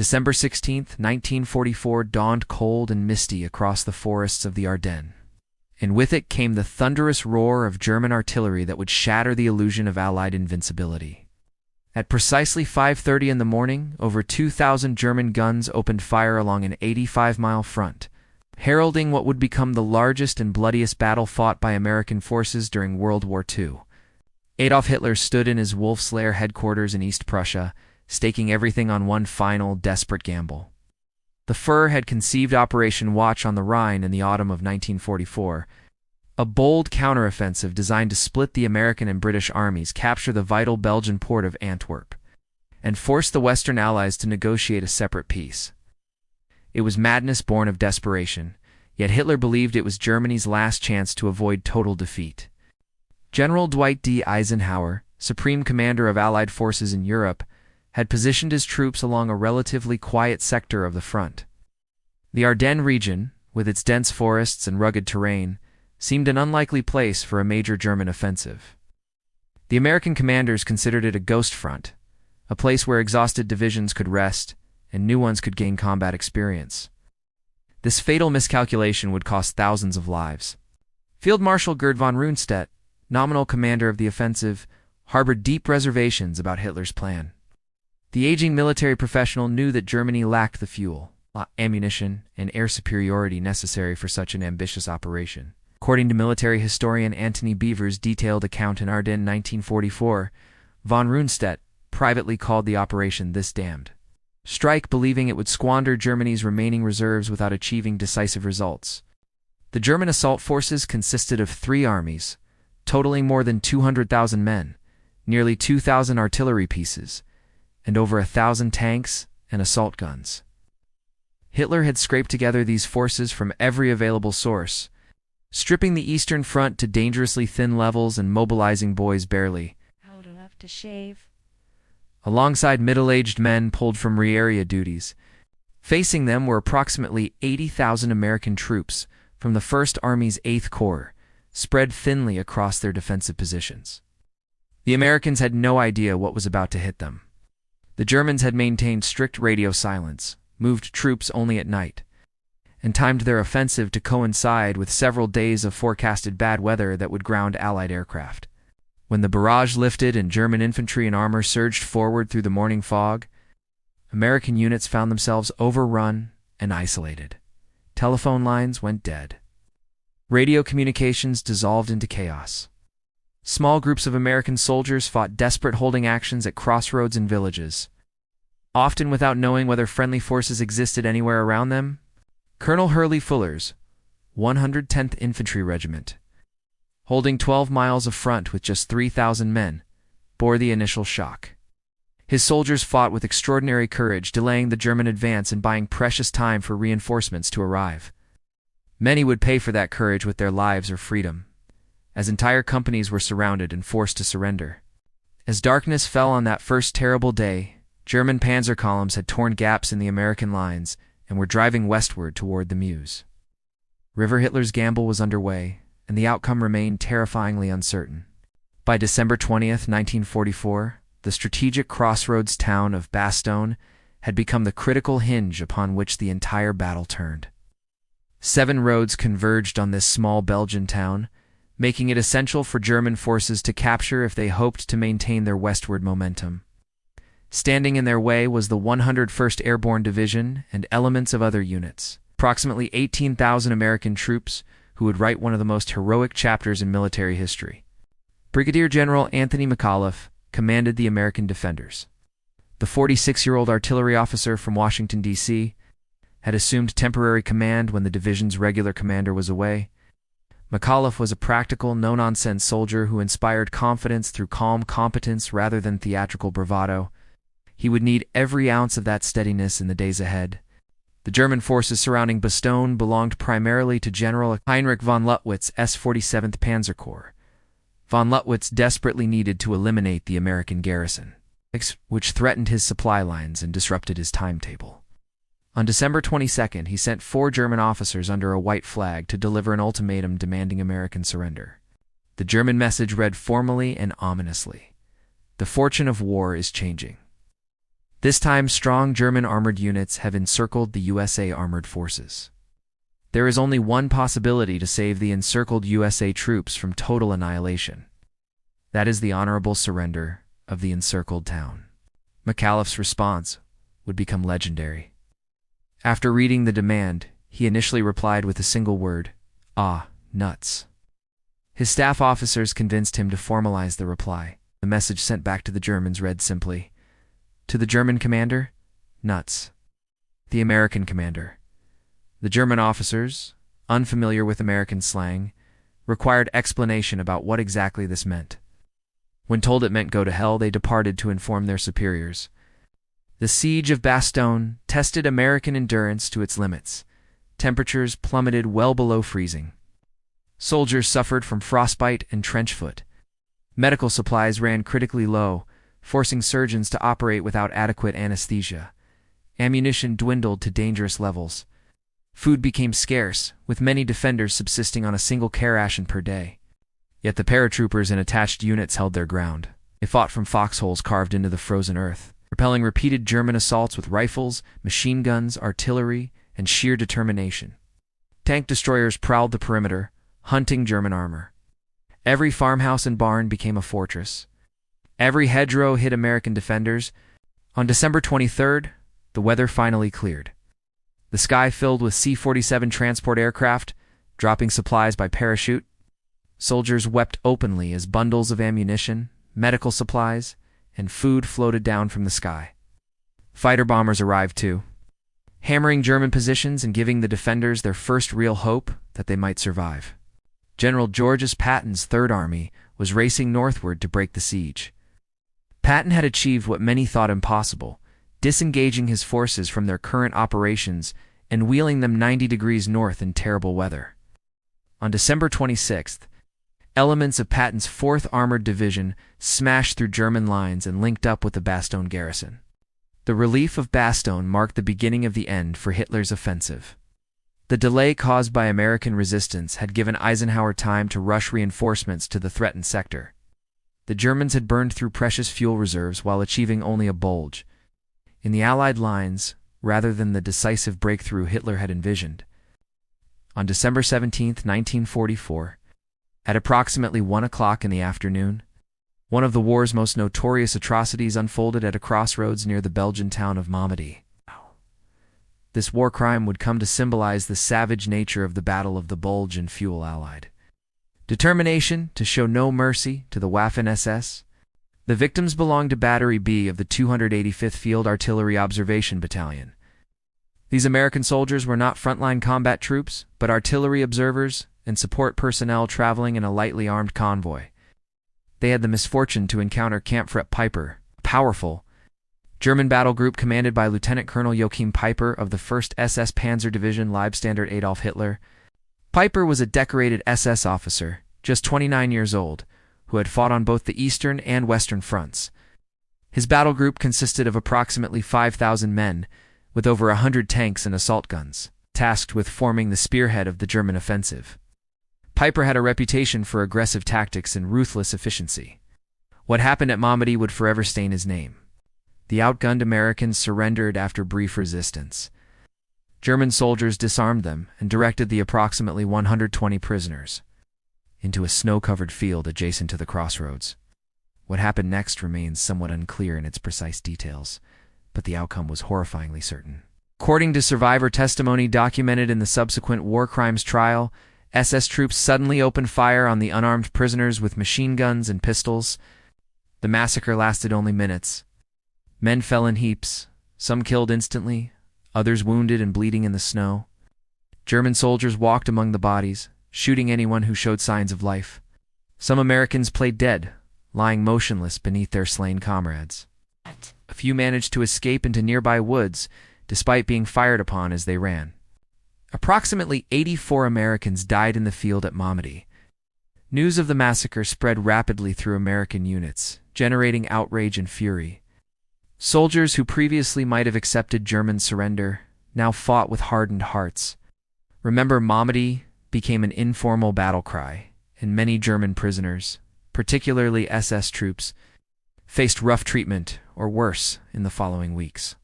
December 16, 1944 dawned cold and misty across the forests of the Ardennes, and with it came the thunderous roar of German artillery that would shatter the illusion of Allied invincibility. At precisely 5:30 in the morning, over 2,000 German guns opened fire along an 85-mile front, heralding what would become the largest and bloodiest battle fought by American forces during World War II. Adolf Hitler stood in his Wolf's Lair headquarters in East Prussia, staking everything on one final, desperate gamble. The Fuhrer had conceived Operation Watch on the Rhine in the autumn of 1944, a bold counteroffensive designed to split the American and British armies, capture the vital Belgian port of Antwerp, and force the Western Allies to negotiate a separate peace. It was madness born of desperation, yet Hitler believed it was Germany's last chance to avoid total defeat. General Dwight D. Eisenhower, Supreme Commander of Allied forces in Europe, had positioned his troops along a relatively quiet sector of the front. The Ardennes region, with its dense forests and rugged terrain, seemed an unlikely place for a major German offensive. The American commanders considered it a ghost front, a place where exhausted divisions could rest and new ones could gain combat experience. This fatal miscalculation would cost thousands of lives. Field Marshal Gerd von Rundstedt, nominal commander of the offensive, harbored deep reservations about Hitler's plan. The aging military professional knew that Germany lacked the fuel, ammunition, and air superiority necessary for such an ambitious operation. According to military historian Antony Beever's detailed account in Ardennes 1944, von Rundstedt privately called the operation "this damned strike," believing it would squander Germany's remaining reserves without achieving decisive results. The German assault forces consisted of 3 armies, totaling more than 200,000 men, nearly 2,000 artillery pieces, and over 1,000 tanks and assault guns. Hitler had scraped together these forces from every available source, stripping the Eastern Front to dangerously thin levels and mobilizing boys barely old enough to shave, alongside middle-aged men pulled from re-area duties. Facing them were approximately 80,000 American troops from the 1st Army's 8th Corps, spread thinly across their defensive positions. The Americans had no idea what was about to hit them. The Germans had maintained strict radio silence, moved troops only at night, and timed their offensive to coincide with several days of forecasted bad weather that would ground Allied aircraft. When the barrage lifted and German infantry and armor surged forward through the morning fog, American units found themselves overrun and isolated. Telephone lines went dead. Radio communications dissolved into chaos. Small groups of American soldiers fought desperate holding actions at crossroads and villages, often without knowing whether friendly forces existed anywhere around them. Colonel Hurley Fuller's 110th Infantry Regiment, holding 12 miles of front with just 3,000 men, bore the initial shock. His soldiers fought with extraordinary courage, delaying the German advance and buying precious time for reinforcements to arrive. Many would pay for that courage with their lives or freedom, as entire companies were surrounded and forced to surrender. As darkness fell on that first terrible day, German panzer columns had torn gaps in the American lines and were driving westward toward the Meuse. River Hitler's gamble was underway, and the outcome remained terrifyingly uncertain. By December 20th, 1944, the strategic crossroads town of Bastogne had become the critical hinge upon which the entire battle turned. 7 roads converged on this small Belgian town, making it essential for German forces to capture if they hoped to maintain their westward momentum. Standing in their way was the 101st Airborne Division and elements of other units, approximately 18,000 American troops who would write one of the most heroic chapters in military history. Brigadier General Anthony McAuliffe commanded the American defenders. The 46-year-old artillery officer from Washington, D.C., had assumed temporary command when the division's regular commander was away. McAuliffe was a practical, no-nonsense soldier who inspired confidence through calm competence rather than theatrical bravado. He would need every ounce of that steadiness in the days ahead. The German forces surrounding Bastogne belonged primarily to General Heinrich von Luttwitz's 47th Panzer Corps. Von Luttwitz desperately needed to eliminate the American garrison, which threatened his supply lines and disrupted his timetable. On December 22nd, he sent 4 German officers under a white flag to deliver an ultimatum demanding American surrender. The German message read formally and ominously: "The fortune of war is changing. This time, strong German armored units have encircled the USA armored forces. There is only one possibility to save the encircled USA troops from total annihilation. That is the honorable surrender of the encircled town. McAuliffe's response would become legendary. After reading the demand, he initially replied with a single word, "Ah, nuts." His staff officers convinced him to formalize the reply. The message sent back to the Germans read simply, "To the German commander, nuts." The American commander. The German officers, unfamiliar with American slang, required explanation about what exactly this meant. When told it meant go to hell, they departed to inform their superiors. The siege of Bastogne tested American endurance to its limits. Temperatures plummeted well below freezing. Soldiers suffered from frostbite and trench foot. Medical supplies ran critically low, forcing surgeons to operate without adequate anesthesia. Ammunition dwindled to dangerous levels. Food became scarce, with many defenders subsisting on a single care ration per day. Yet the paratroopers and attached units held their ground. They fought from foxholes carved into the frozen earth, repelling repeated German assaults with rifles, machine guns, artillery, and sheer determination. Tank destroyers prowled the perimeter, hunting German armor. Every farmhouse and barn became a fortress. Every hedgerow hid American defenders. On December 23rd, the weather finally cleared. The sky filled with C-47 transport aircraft, dropping supplies by parachute. Soldiers wept openly as bundles of ammunition, medical supplies, and food floated down from the sky. Fighter bombers arrived too, hammering German positions and giving the defenders their first real hope that they might survive. General Georges Patton's Third Army was racing northward to break the siege. Patton had achieved what many thought impossible, disengaging his forces from their current operations and wheeling them 90 degrees north in terrible weather. On December 26th, elements of Patton's 4th Armored Division smashed through German lines and linked up with the Bastogne garrison. The relief of Bastogne marked the beginning of the end for Hitler's offensive. The delay caused by American resistance had given Eisenhower time to rush reinforcements to the threatened sector. The Germans had burned through precious fuel reserves while achieving only a bulge in the Allied lines rather than the decisive breakthrough Hitler had envisioned. On December 17, 1944, at approximately 1 o'clock in the afternoon, one of the war's most notorious atrocities unfolded at a crossroads near the Belgian town of Malmedy. This war crime would come to symbolize the savage nature of the Battle of the Bulge and Fuel Allied. Determination to show no mercy to the Waffen-SS. The victims belonged to Battery B of the 285th Field Artillery Observation Battalion. These American soldiers were not frontline combat troops, but artillery observers and support personnel traveling in a lightly armed convoy. They had the misfortune to encounter Kampfret Piper, a powerful German battle group commanded by Lieutenant Colonel Joachim Piper of the 1st SS Panzer Division Leibstandarte Adolf Hitler. Piper was a decorated SS officer, just 29 years old, who had fought on both the Eastern and Western fronts. His battle group consisted of approximately 5,000 men, with over 100 tanks and assault guns, tasked with forming the spearhead of the German offensive. Piper had a reputation for aggressive tactics and ruthless efficiency. What happened at Malmedy would forever stain his name. The outgunned Americans surrendered after brief resistance. German soldiers disarmed them and directed the approximately 120 prisoners into a snow-covered field adjacent to the crossroads. What happened next remains somewhat unclear in its precise details, but the outcome was horrifyingly certain. According to survivor testimony documented in the subsequent war crimes trial, SS troops suddenly opened fire on the unarmed prisoners with machine guns and pistols. The massacre lasted only minutes. Men fell in heaps, some killed instantly, others wounded and bleeding in the snow. German soldiers walked among the bodies, shooting anyone who showed signs of life. Some Americans played dead, lying motionless beneath their slain comrades. A few managed to escape into nearby woods, despite being fired upon as they ran. Approximately 84 Americans died in the field at Malmedy. News of the massacre spread rapidly through American units, generating outrage and fury. Soldiers who previously might have accepted German surrender now fought with hardened hearts. Remember Malmedy became an informal battle cry, and many German prisoners, particularly SS troops, faced rough treatment, or worse, in the following weeks.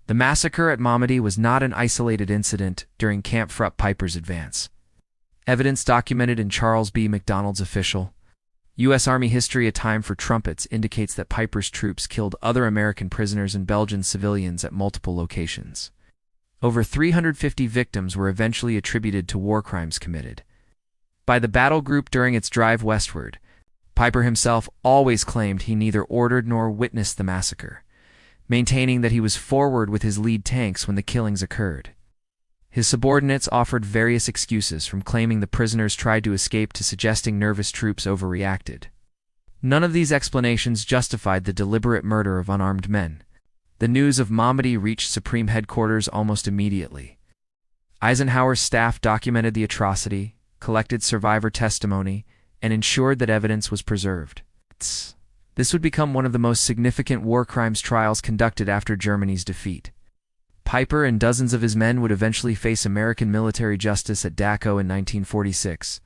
The massacre at Malmedy was not an isolated incident during Camp Frupp Piper's advance. Evidence documented in Charles B. McDonald's official U.S. Army History: A Time for Trumpets indicates that Piper's troops killed other American prisoners and Belgian civilians at multiple locations. Over 350 victims were eventually attributed to war crimes committed by the battle group during its drive westward. Piper himself always claimed he neither ordered nor witnessed the massacre, maintaining that he was forward with his lead tanks when the killings occurred. His subordinates offered various excuses, from claiming the prisoners tried to escape to suggesting nervous troops overreacted. None of these explanations justified the deliberate murder of unarmed men. The news of Malmedy reached Supreme Headquarters almost immediately. Eisenhower's staff documented the atrocity, collected survivor testimony, and ensured that evidence was preserved. This would become one of the most significant war crimes trials conducted after Germany's defeat. Piper and dozens of his men would eventually face American military justice at Dachau in 1946.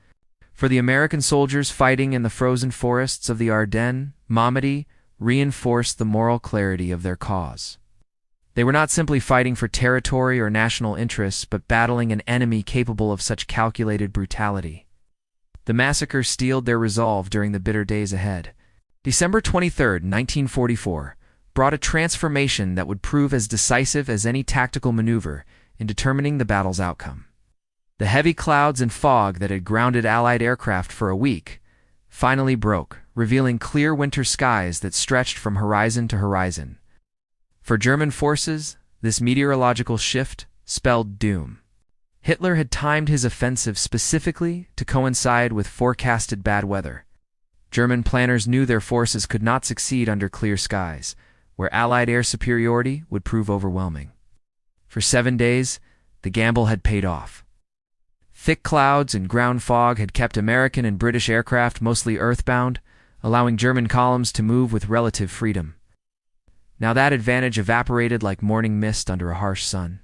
For the American soldiers fighting in the frozen forests of the Ardennes, Malmedy reinforced the moral clarity of their cause. They were not simply fighting for territory or national interests, but battling an enemy capable of such calculated brutality. The massacre steeled their resolve during the bitter days ahead. December 23, 1944, brought a transformation that would prove as decisive as any tactical maneuver in determining the battle's outcome. The heavy clouds and fog that had grounded Allied aircraft for a week finally broke, revealing clear winter skies that stretched from horizon to horizon. For German forces, this meteorological shift spelled doom. Hitler had timed his offensive specifically to coincide with forecasted bad weather. German planners knew their forces could not succeed under clear skies, where Allied air superiority would prove overwhelming. For 7 days, the gamble had paid off. Thick clouds and ground fog had kept American and British aircraft mostly earthbound, allowing German columns to move with relative freedom. Now that advantage evaporated like morning mist under a harsh sun.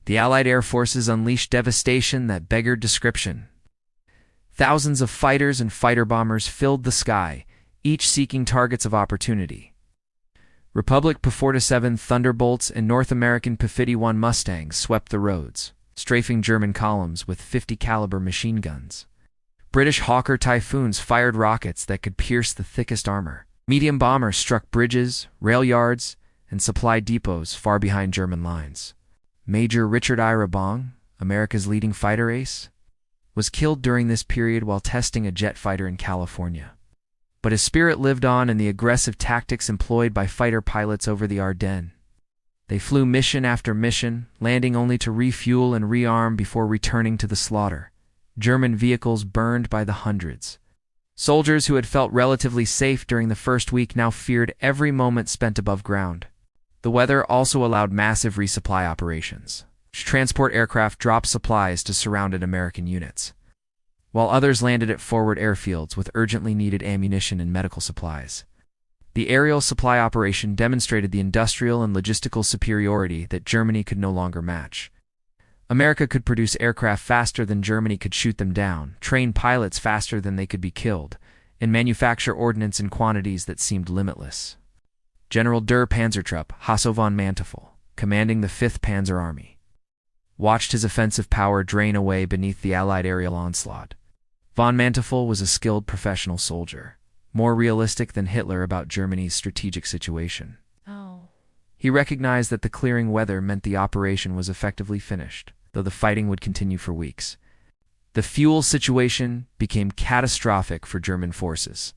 The Allied air forces unleashed devastation that beggared description. Thousands of fighters and fighter bombers filled the sky, each seeking targets of opportunity. Republic P-47 Thunderbolts and North American P-51 Mustangs swept the roads, strafing German columns with 50 caliber machine guns. British Hawker Typhoons fired rockets that could pierce the thickest armor. Medium bombers struck bridges, rail yards, and supply depots far behind German lines. Major Richard I. Rabong, America's leading fighter ace, was killed during this period while testing a jet fighter in California. But his spirit lived on in the aggressive tactics employed by fighter pilots over the Ardennes. They flew mission after mission, landing only to refuel and rearm before returning to the slaughter. German vehicles burned by the hundreds. Soldiers who had felt relatively safe during the first week now feared every moment spent above ground. The weather also allowed massive resupply operations. Transport aircraft dropped supplies to surrounded American units, while others landed at forward airfields with urgently needed ammunition and medical supplies. The aerial supply operation demonstrated the industrial and logistical superiority that Germany could no longer match. America could produce aircraft faster than Germany could shoot them down, train pilots faster than they could be killed, and manufacture ordnance in quantities that seemed limitless. General Der Panzertrupp Hasso von Manteuffel, commanding the 5th Panzer Army, watched his offensive power drain away beneath the Allied aerial onslaught. Von Manteuffel was a skilled professional soldier, more realistic than Hitler about Germany's strategic situation. He recognized that the clearing weather meant the operation was effectively finished, though the fighting would continue for weeks. The fuel situation became catastrophic for German forces.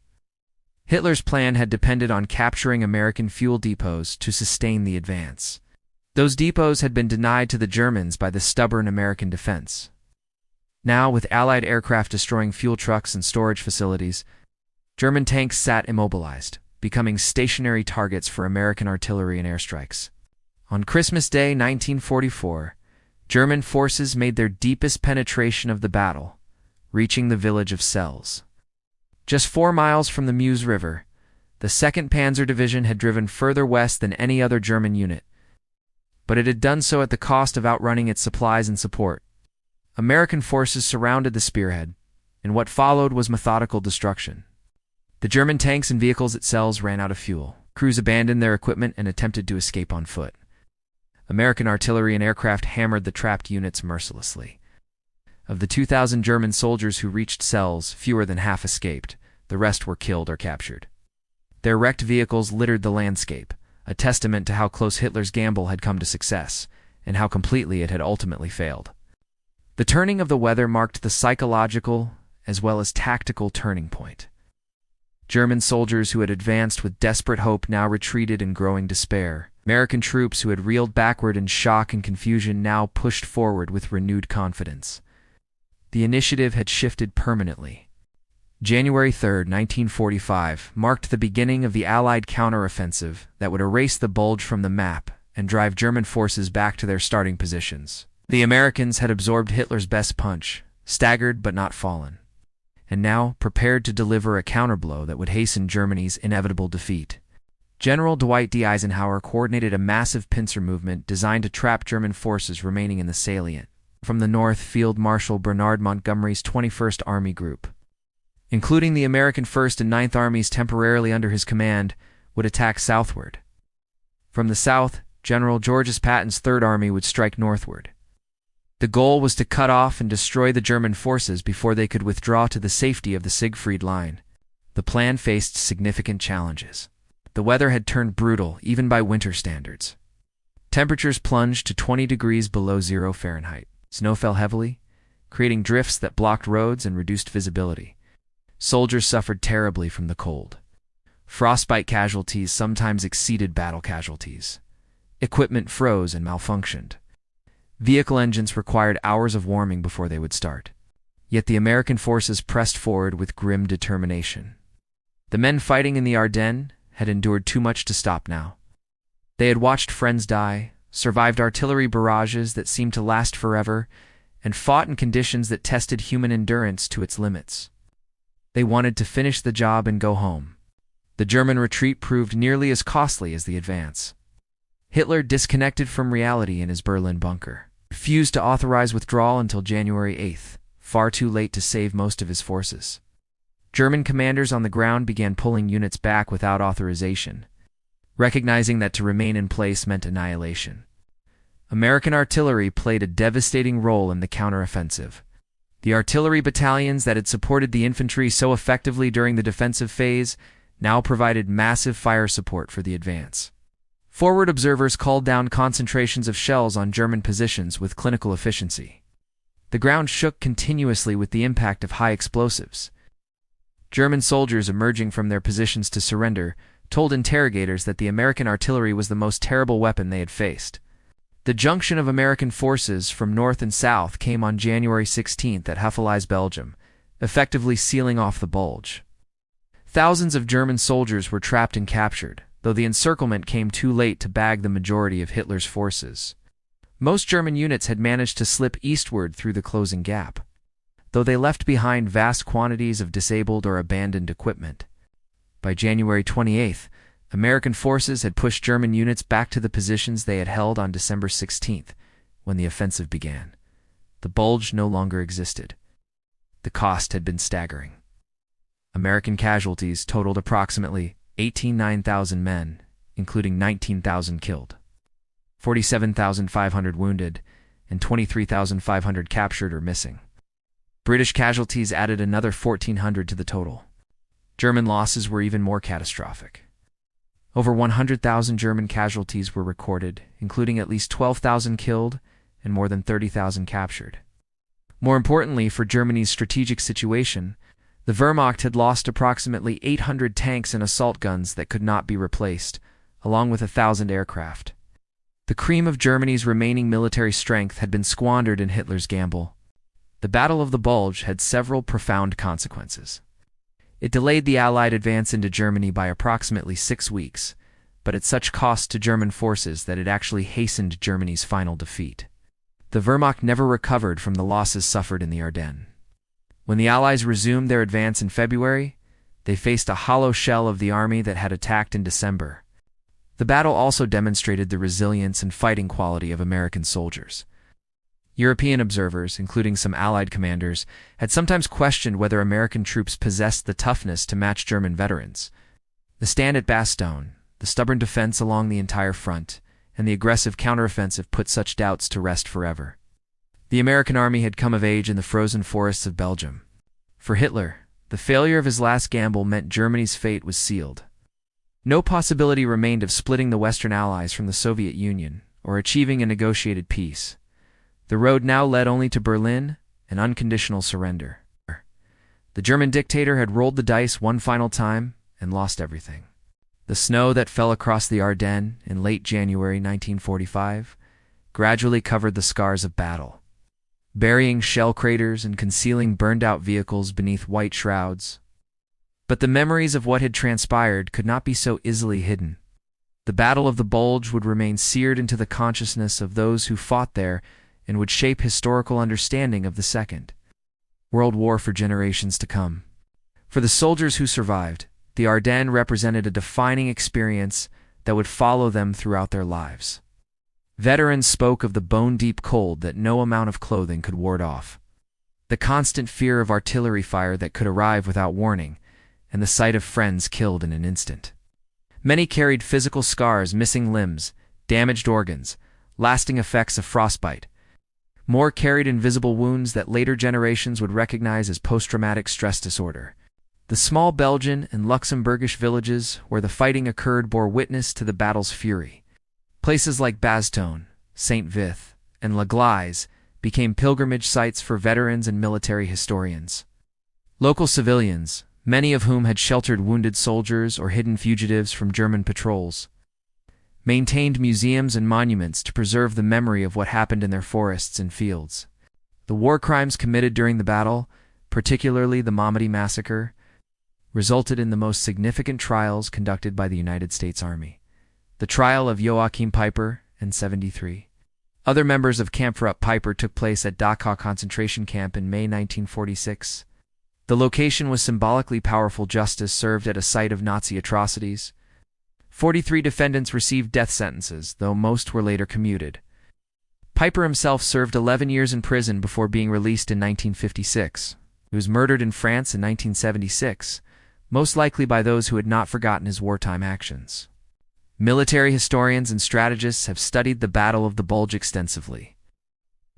Hitler's plan had depended on capturing American fuel depots to sustain the advance. Those depots had been denied to the Germans by the stubborn American defense. Now, with Allied aircraft destroying fuel trucks and storage facilities, German tanks sat immobilized, becoming stationary targets for American artillery and airstrikes. On Christmas Day 1944, German forces made their deepest penetration of the battle, reaching the village of Sels. Just 4 miles from the Meuse River, the 2nd Panzer Division had driven further west than any other German unit, but it had done so at the cost of outrunning its supplies and support. American forces surrounded the spearhead, and what followed was methodical destruction. The German tanks and vehicles at Sels ran out of fuel. Crews abandoned their equipment and attempted to escape on foot. American artillery and aircraft hammered the trapped units mercilessly. Of the 2,000 German soldiers who reached Celles, fewer than half escaped. The rest were killed or captured. Their wrecked vehicles littered the landscape, a testament to how close Hitler's gamble had come to success, and how completely it had ultimately failed. The turning of the weather marked the psychological as well as tactical turning point. German soldiers who had advanced with desperate hope now retreated in growing despair. American troops who had reeled backward in shock and confusion now pushed forward with renewed confidence. The initiative had shifted permanently. January 3, 1945, marked the beginning of the Allied counteroffensive that would erase the Bulge from the map and drive German forces back to their starting positions. The Americans had absorbed Hitler's best punch, staggered but not fallen, and now prepared to deliver a counterblow that would hasten Germany's inevitable defeat. General Dwight D. Eisenhower coordinated a massive pincer movement designed to trap German forces remaining in the salient. From the north, Field Marshal Bernard Montgomery's 21st Army Group, including the American 1st and 9th Armies temporarily under his command, would attack southward. From the south, General Georges Patton's 3rd Army would strike northward. The goal was to cut off and destroy the German forces before they could withdraw to the safety of the Siegfried Line. The plan faced significant challenges. The weather had turned brutal, even by winter standards. Temperatures plunged to 20 degrees below 0 Fahrenheit. Snow fell heavily, creating drifts that blocked roads and reduced visibility. Soldiers suffered terribly from the cold. Frostbite casualties sometimes exceeded battle casualties. Equipment froze and malfunctioned. Vehicle engines required hours of warming before they would start. Yet the American forces pressed forward with grim determination. The men fighting in the Ardennes had endured too much to stop now. They had watched friends die, survived artillery barrages that seemed to last forever, and fought in conditions that tested human endurance to its limits. They wanted to finish the job and go home. The German retreat proved nearly as costly as the advance. Hitler disconnected from reality in his Berlin bunker, refused to authorize withdrawal until January 8th, far too late to save most of his forces. German commanders on the ground began pulling units back without authorization, recognizing that to remain in place meant annihilation. American artillery played a devastating role in the counteroffensive. The artillery battalions that had supported the infantry so effectively during the defensive phase now provided massive fire support for the advance. Forward observers called down concentrations of shells on German positions with clinical efficiency. The ground shook continuously with the impact of high explosives. German soldiers emerging from their positions to surrender told interrogators that the American artillery was the most terrible weapon they had faced. The junction of American forces from north and south came on January 16th at Heuvelise, Belgium, effectively sealing off the Bulge. Thousands of German soldiers were trapped and captured, though the encirclement came too late to bag the majority of Hitler's forces. Most German units had managed to slip eastward through the closing gap, though they left behind vast quantities of disabled or abandoned equipment. By January 28th, American forces had pushed German units back to the positions they had held on December 16th, when the offensive began. The Bulge no longer existed. The cost had been staggering. American casualties totaled approximately 9,000 men, including 19,000 killed, 47,500 wounded, and 23,500 captured or missing. British casualties added another 1,400 to the total. German losses were even more catastrophic. Over 100,000 German casualties were recorded, including at least 12,000 killed and more than 30,000 captured. More importantly for Germany's strategic situation, the Wehrmacht had lost approximately 800 tanks and assault guns that could not be replaced, along with 1,000 aircraft. The cream of Germany's remaining military strength had been squandered in Hitler's gamble. The Battle of the Bulge had several profound consequences. It delayed the Allied advance into Germany by approximately 6 weeks, but at such cost to German forces that it actually hastened Germany's final defeat. The Wehrmacht never recovered from the losses suffered in the Ardennes. When the Allies resumed their advance in February, they faced a hollow shell of the army that had attacked in December. The battle also demonstrated the resilience and fighting quality of American soldiers. European observers, including some Allied commanders, had sometimes questioned whether American troops possessed the toughness to match German veterans. The stand at Bastogne, the stubborn defense along the entire front, and the aggressive counteroffensive put such doubts to rest forever. The American army had come of age in the frozen forests of Belgium. For Hitler, the failure of his last gamble meant Germany's fate was sealed. No possibility remained of splitting the Western Allies from the Soviet Union or achieving a negotiated peace. The road now led only to Berlin and unconditional surrender. The German dictator had rolled the dice one final time and lost everything. The snow that fell across the Ardennes in late January 1945 gradually covered the scars of battle, burying shell craters and concealing burned-out vehicles beneath white shrouds. But the memories of what had transpired could not be so easily hidden. The Battle of the Bulge would remain seared into the consciousness of those who fought there and would shape historical understanding of the Second World War for generations to come. For the soldiers who survived, the Ardennes represented a defining experience that would follow them throughout their lives. Veterans spoke of the bone-deep cold that no amount of clothing could ward off, the constant fear of artillery fire that could arrive without warning, and the sight of friends killed in an instant. Many carried physical scars, missing limbs, damaged organs, lasting effects of frostbite. More carried invisible wounds that later generations would recognize as post-traumatic stress disorder. The small Belgian and Luxembourgish villages where the fighting occurred bore witness to the battle's fury. Places like Bastogne, St. Vith, and La Glaise became pilgrimage sites for veterans and military historians. Local civilians, many of whom had sheltered wounded soldiers or hidden fugitives from German patrols, maintained museums and monuments to preserve the memory of what happened in their forests and fields. The war crimes committed during the battle, particularly the Malmedy massacre, resulted in the most significant trials conducted by the United States Army. The trial of Joachim Peiper in 1973. Other members of Kampfgruppe Peiper took place at Dachau concentration camp in May 1946. The location was symbolically powerful. Justice served at a site of Nazi atrocities. 43 defendants received death sentences, though most were later commuted. Peiper himself served 11 years in prison before being released in 1956. He was murdered in France in 1976, most likely by those who had not forgotten his wartime actions. Military historians and strategists have studied the Battle of the Bulge extensively,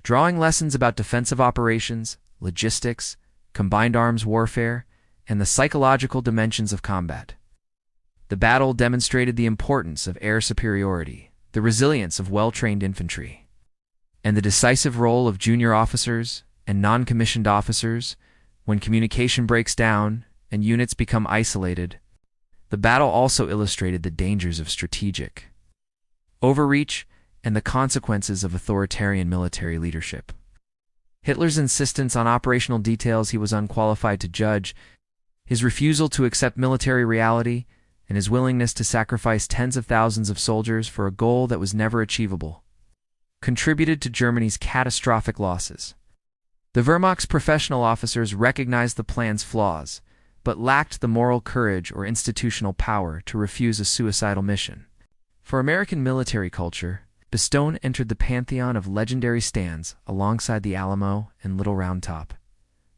drawing lessons about defensive operations, logistics, combined arms warfare, and the psychological dimensions of combat. The battle demonstrated the importance of air superiority, the resilience of well-trained infantry, and the decisive role of junior officers and non-commissioned officers when communication breaks down and units become isolated. The battle also illustrated the dangers of strategic overreach and the consequences of authoritarian military leadership. Hitler's insistence on operational details he was unqualified to judge, his refusal to accept military reality, and his willingness to sacrifice tens of thousands of soldiers for a goal that was never achievable, contributed to Germany's catastrophic losses. The Wehrmacht's professional officers recognized the plan's flaws, but lacked the moral courage or institutional power to refuse a suicidal mission. For American military culture, Bastogne entered the pantheon of legendary stands alongside the Alamo and Little Round Top.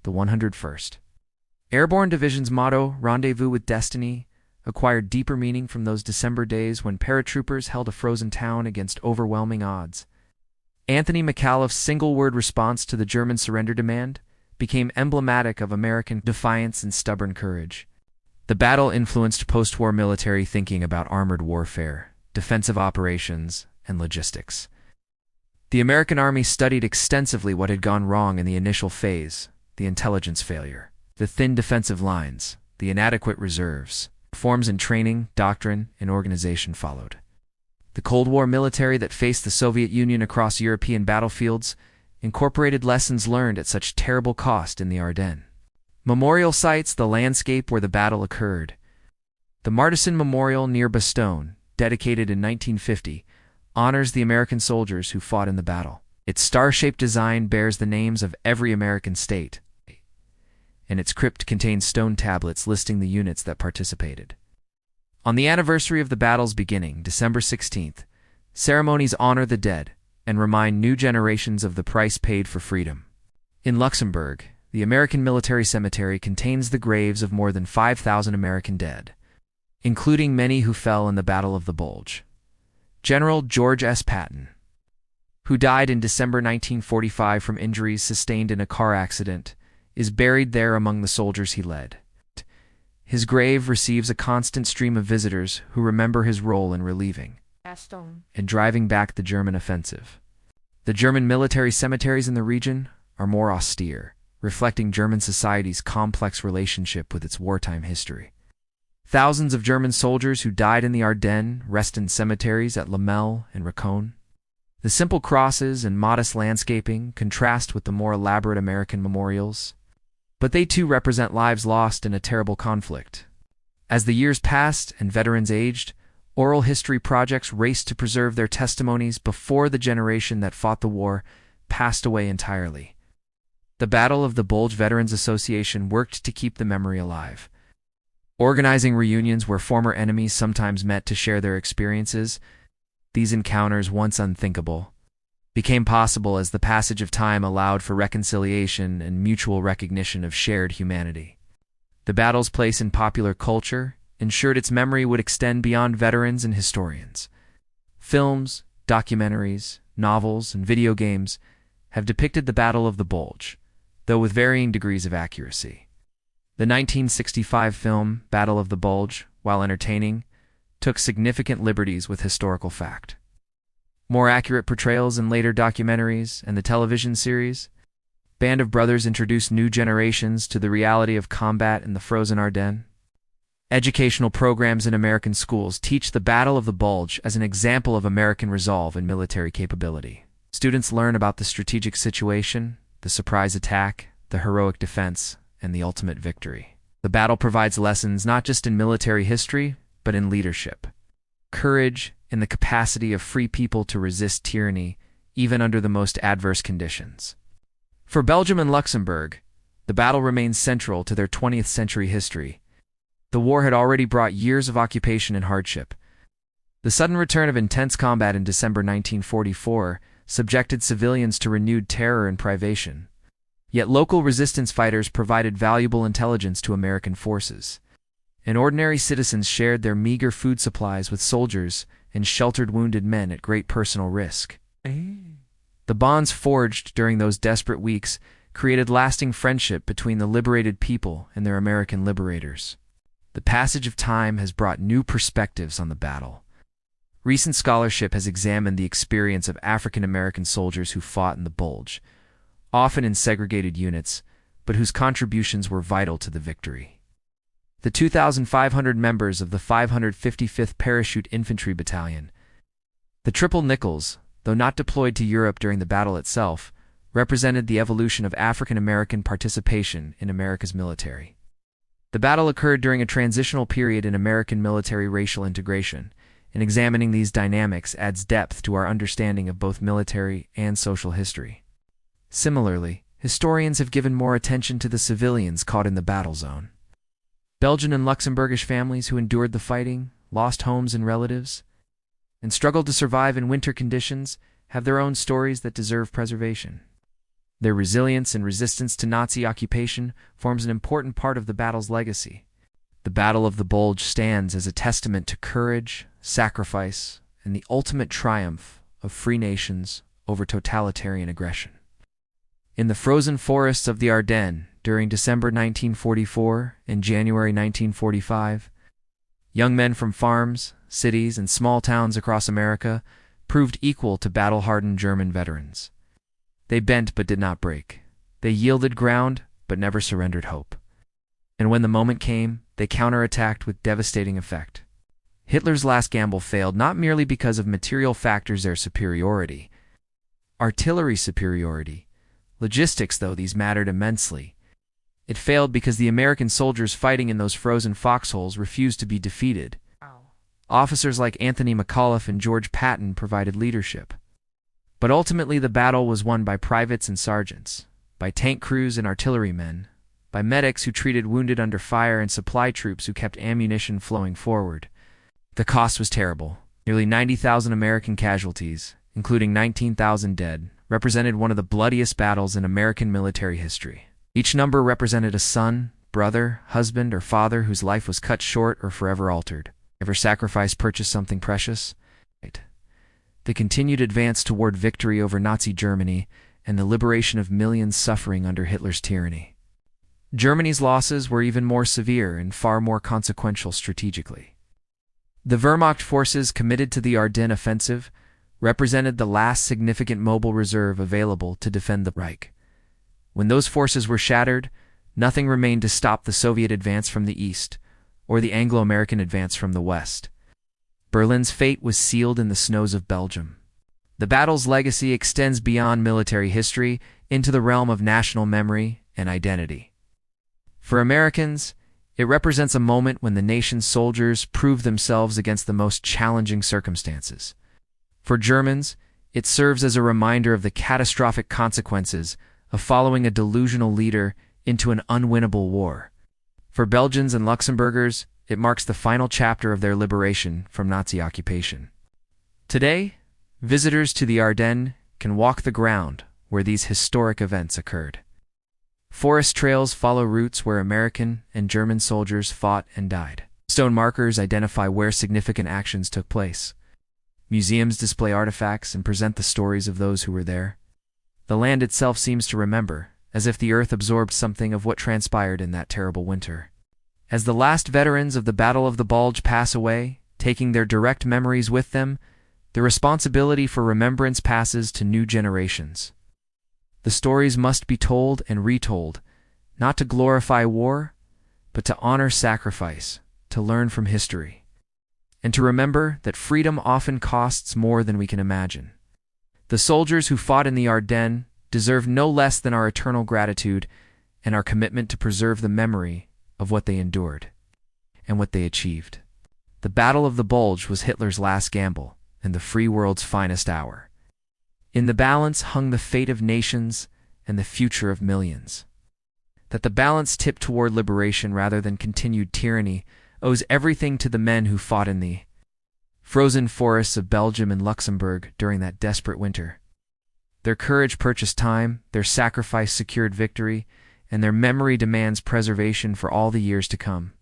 The 101st Airborne Division's motto, "Rendezvous with Destiny," acquired deeper meaning from those December days when paratroopers held a frozen town against overwhelming odds. Anthony McAuliffe's single-word response to the German surrender demand became emblematic of American defiance and stubborn courage. The battle influenced post-war military thinking about armored warfare, defensive operations, and logistics. The American Army studied extensively what had gone wrong in the initial phase: the intelligence failure, the thin defensive lines, the inadequate reserves. Reforms in training, doctrine, and organization followed. The Cold War military that faced the Soviet Union across European battlefields incorporated lessons learned at such terrible cost in the Ardennes. Memorial sites the landscape where the battle occurred. The Martissan Memorial near Bastogne, dedicated in 1950, honors the American soldiers who fought in the battle. Its star-shaped design bears the names of every American state, and its crypt contains stone tablets listing the units that participated. On the anniversary of the battle's beginning, December 16th, ceremonies honor the dead and remind new generations of the price paid for freedom. In Luxembourg, the American Military Cemetery contains the graves of more than 5,000 American dead. including many who fell in the Battle of the Bulge. General George S. Patton, who died in December 1945 from injuries sustained in a car accident, is buried there among the soldiers he led. His grave receives a constant stream of visitors who remember his role in relieving Bastogne and driving back the German offensive. The German military cemeteries in the region are more austere, reflecting German society's complex relationship with its wartime history. Thousands of German soldiers who died in the Ardennes rest in cemeteries at Lamel and Racon. The simple crosses and modest landscaping contrast with the more elaborate American memorials, but they too represent lives lost in a terrible conflict. As the years passed and veterans aged, oral history projects raced to preserve their testimonies before the generation that fought the war passed away entirely. The Battle of the Bulge Veterans Association worked to keep the memory alive, organizing reunions where former enemies sometimes met to share their experiences. These encounters, once unthinkable, became possible as the passage of time allowed for reconciliation and mutual recognition of shared humanity. The battle's place in popular culture ensured its memory would extend beyond veterans and historians. Films, documentaries, novels, and video games have depicted the Battle of the Bulge, though with varying degrees of accuracy. The 1965 film Battle of the Bulge, while entertaining, took significant liberties with historical fact. More accurate portrayals in later documentaries and the television series, Band of Brothers introduced new generations to the reality of combat in the frozen Ardennes. Educational programs in American schools teach the Battle of the Bulge as an example of American resolve and military capability. Students learn about the strategic situation, the surprise attack, the heroic defense, and the ultimate victory. The battle provides lessons not just in military history, but in leadership, courage, and the capacity of free people to resist tyranny, even under the most adverse conditions. For Belgium and Luxembourg, the battle remains central to their 20th century history. The war had already brought years of occupation and hardship. The sudden return of intense combat in December 1944 subjected civilians to renewed terror and privation. Yet local resistance fighters provided valuable intelligence to American forces, and ordinary citizens shared their meager food supplies with soldiers and sheltered wounded men at great personal risk. The bonds forged during those desperate weeks created lasting friendship between the liberated people and their American liberators. The passage of time has brought new perspectives on the battle. Recent scholarship has examined the experience of African American soldiers who fought in the Bulge, often in segregated units, but whose contributions were vital to the victory. The 2,500 members of the 555th Parachute Infantry Battalion, the Triple Nickels, though not deployed to Europe during the battle itself, represented the evolution of African American participation in America's military. The battle occurred during a transitional period in American military racial integration, and examining these dynamics adds depth to our understanding of both military and social history. Similarly, historians have given more attention to the civilians caught in the battle zone. Belgian and Luxembourgish families who endured the fighting, lost homes and relatives, and struggled to survive in winter conditions have their own stories that deserve preservation. Their resilience and resistance to Nazi occupation forms an important part of the battle's legacy. The Battle of the Bulge stands as a testament to courage, sacrifice, and the ultimate triumph of free nations over totalitarian aggression. In the frozen forests of the Ardennes during December 1944 and January 1945, young men from farms, cities, and small towns across America proved equal to battle-hardened German veterans. They bent but did not break. They yielded ground but never surrendered hope. And when the moment came, they counterattacked with devastating effect. Hitler's last gamble failed not merely because of material factors, their superiority, artillery superiority, logistics, though these mattered immensely. It failed because the American soldiers fighting in those frozen foxholes refused to be defeated. Officers like Anthony McAuliffe and George Patton provided leadership. But ultimately the battle was won by privates and sergeants, by tank crews and artillerymen, by medics who treated wounded under fire and supply troops who kept ammunition flowing forward. The cost was terrible. Nearly 90,000 American casualties, including 19,000 dead, represented one of the bloodiest battles in American military history. Each number represented a son, brother, husband, or father whose life was cut short or forever altered. Ever sacrifice purchase something precious? The continued advance toward victory over Nazi Germany and the liberation of millions suffering under Hitler's tyranny. Germany's losses were even more severe and far more consequential strategically. The Wehrmacht forces committed to the Ardennes offensive represented the last significant mobile reserve available to defend the Reich. When those forces were shattered, nothing remained to stop the Soviet advance from the east, or the Anglo-American advance from the west. Berlin's fate was sealed in the snows of Belgium. The battle's legacy extends beyond military history into the realm of national memory and identity. For Americans, it represents a moment when the nation's soldiers proved themselves against the most challenging circumstances. For Germans, it serves as a reminder of the catastrophic consequences of following a delusional leader into an unwinnable war. For Belgians and Luxembourgers, it marks the final chapter of their liberation from Nazi occupation. Today, visitors to the Ardennes can walk the ground where these historic events occurred. Forest trails follow routes where American and German soldiers fought and died. Stone markers identify where significant actions took place. Museums display artifacts and present the stories of those who were there. The land itself seems to remember, as if the earth absorbed something of what transpired in that terrible winter. As the last veterans of the Battle of the Bulge pass away, taking their direct memories with them, the responsibility for remembrance passes to new generations. The stories must be told and retold, not to glorify war, but to honor sacrifice, to learn from history, and to remember that freedom often costs more than we can imagine. The soldiers who fought in the Ardennes deserve no less than our eternal gratitude and our commitment to preserve the memory of what they endured and what they achieved. The Battle of the Bulge was Hitler's last gamble and the free world's finest hour. In the balance hung the fate of nations and the future of millions. That the balance tipped toward liberation rather than continued tyranny owes everything to the men who fought in the frozen forests of Belgium and Luxembourg during that desperate winter. Their courage purchased time, their sacrifice secured victory, and their memory demands preservation for all the years to come.